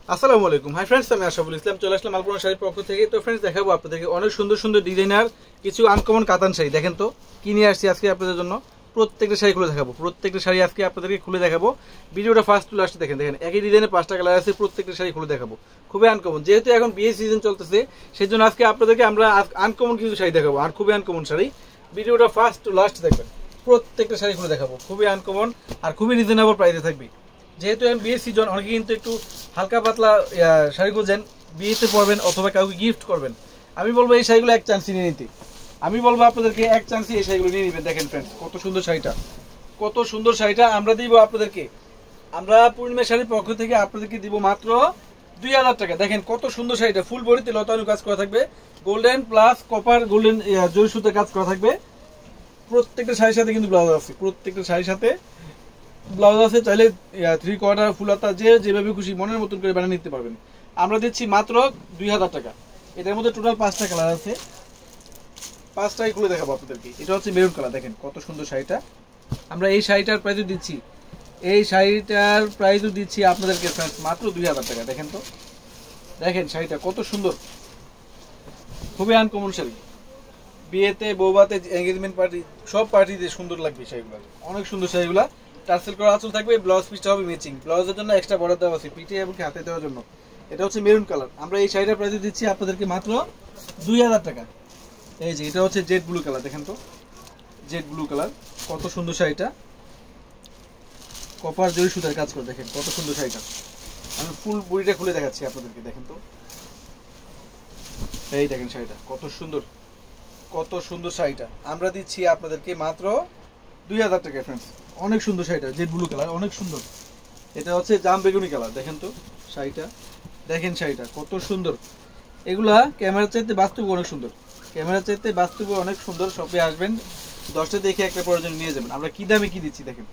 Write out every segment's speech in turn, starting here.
আসসালামু আলাইকুম। Hi friends, আমি আশরাফুল ইসলাম চলে আসলাম আলপনা শাড়ির পক্ষ থেকে। তো ফ্রেন্ডস, দেখাবো আপনাদেরকে অনেক সুন্দর সুন্দর ডিজাইনার কিছু আনকমন কাতান শাড়ি। দেখেন তো কি নিয়ে আসছি আজকে আপনাদের জন্য। প্রত্যেকটা শাড়ি খুলে দেখাবো, প্রত্যেকটা শাড়ি আজকে আপনাদেরকে খুলে দেখাবো। ভিডিওটা ফার্স্ট টু লাস্ট দেখেন। দেখেন একই ডিজাইনের 5টা কালার আছে, প্রত্যেকটা শাড়ি খুলে দেখাবো। খুবই আনকমন, যেহেতু এখন বিয়ে সিজন চলতেছে সেই জন্য আজকে আপনাদেরকে আমরা আনকমন কিছু শাড়ি দেখাবো, আর খুবই আনকমন শাড়ি। ভিডিওটা ফার্স্ট টু লাস্ট দেখবেন, প্রত্যেকটা শাড়ি খুলে দেখাবো। খুবই আনকমন আর খুবই রিজনেবল প্রাইসে থাকবে। যেহেতু এখন বিয়ের সিজন, অনেকে কিন্তু একটু হালকা পাতলা শাড়ি খুঁজেন, বিয়েতে পরবেন অথবা কাউকে গিফট করবেন। আমি বলবো এই শাড়িগুলো এক চান্স নিয়ে নিতে। আমি বলবো আপনাদেরকে এক চান্সে এই শাড়িগুলো নিয়ে নেবেন। দেখেন ফ্রেন্ডস, কত সুন্দর শাড়িটা, কত সুন্দর শাড়িটা আমরা দিব আপনাদেরকে। আমরা পূর্ণিমা শাড়ির পক্ষ থেকে আপনাদেরকে দিব মাত্র 2000 টাকা। দেখেন কত সুন্দর শাড়িটা, ফুল বডিতে লতানো কাজ করা থাকবে, গোল্ডেন প্লাস কপার গোল্ডেন জরি সুতার কাজ করা থাকবে। প্রত্যেকটা শাড়ির সাথে কিন্তু ব্লাউজ আছে, প্রত্যেকটা শাড়ির সাথে ব্লাউজ আছে। চাইলে 3/4 ফুলাতা যেভাবে খুশি মনের মতন করে বানিয়ে নিতে পারবেন। আমরা দিচ্ছি মাত্র 2000 টাকা। এটার মধ্যে টোটাল 5টা কালার আছে, 5টাই খুলে দেখাবো আপনাদেরকে। এটা হচ্ছে মেরুন কালার, দেখেন কত সুন্দর শাড়িটা। আমরা এই শাড়িটার প্রাইসও দিচ্ছি, এই শাড়িটার প্রাইসও দিচ্ছি আপনাদেরকে মাত্র 2000 টাকা। দেখেন তো, দেখেন শাড়িটা কত সুন্দর, খুবই আনকমন শাড়ি। বিয়েতে, বৌভাতে, এঙ্গেজমেন্ট পার্টি, সব পার্টিতে সুন্দর লাগবে শাড়িগুলো, অনেক সুন্দর শাড়িগুলো। টার্সেল করা আঁচল থাকবে, ব্লাউজ পিসটা হবে ম্যাচিং। ব্লাউজের জন্য এক্সট্রা বর্ডার দেওয়া আছে পিঠে এবং হাতে দেওয়ার জন্য। এটা হচ্ছে মেরুন কালার। আমরা এই শাড়িটার প্রাইস দিচ্ছি আপনাদেরকে মাত্র 2000 টাকা। এই যে এটা হচ্ছে জেড ব্লু কালার, দেখেন তো জেড ব্লু কালার, কত সুন্দর শাড়িটা। কপার জরি সুতার কাজ করে, দেখেন কত সুন্দর শাড়িটা। আমি ফুল বডিটা খুলে দেখাচ্ছি আপনাদেরকে, দেখেন তো। এই দেখেন শাড়িটা কত সুন্দর, কত সুন্দর শাড়িটা আমরা দিচ্ছি আপনাদেরকে মাত্র 2000 টাকা। ফ্রেন্ডস, অনেক সুন্দর শাড়িটা, জেড ব্লু কালার, অনেক সুন্দর। এটা হচ্ছে জাম বেগুনি কালার, দেখেন তো শাড়িটা, দেখেন শাড়িটা কত সুন্দর। এগুলা ক্যামেরার চাইতে বাস্তবে অনেক সুন্দর, ক্যামেরার চাইতে বাস্তবে অনেক সুন্দর। শপে আসবেন, 10টা দেখে একটা প্রয়োজন নিয়ে যাবেন। আমরা কি দামে কি দিচ্ছি দেখেন।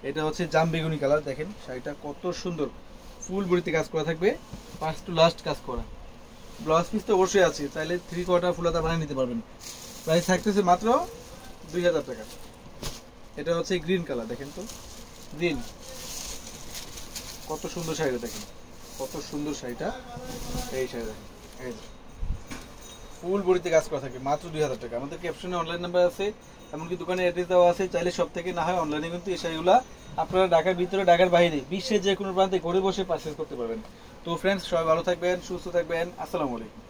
এটা হচ্ছে জাম বেগুনি কালার, দেখেন শাড়িটা কত সুন্দর। ফুল বডিতে কাজ করা থাকবে, ফার্স্ট টু লাস্ট কাজ করা। ব্লাউজ পিস তো অবশ্যই আছে, চাইলে 3/4 ফুলাতা বানিয়ে নিতে পারবেন। প্রাইস থাকতেছে মাত্র 2000 টাকা। এটা হচ্ছে গ্রিন কালার, দেখেন তো গ্রিন, কত সুন্দর শাড়িটা, দেখেন কত সুন্দর শাড়িটা। এই শাড়ি দেখেন, এই ফুল বডিতে কাজ করা থাকে, মাত্র 2000 টাকা। আমাদের ক্যাপশনে অনলাইন নাম্বার আছে, এমনকি দোকানে অ্যাড্রেস দেওয়া আছে। চাইলে সব থেকে না হয় অনলাইনে কিন্তু এই শাড়িগুলো আপনারা ঢাকার ভিতরে, ঢাকার বাইরে, বিশ্বের যে কোনো প্রান্তে ঘরে বসে পারচেজ করতে পারবেন। তো ফ্রেন্ডস, সবাই ভালো থাকবেন, সুস্থ থাকবেন। আসসালামু আলাইকুম।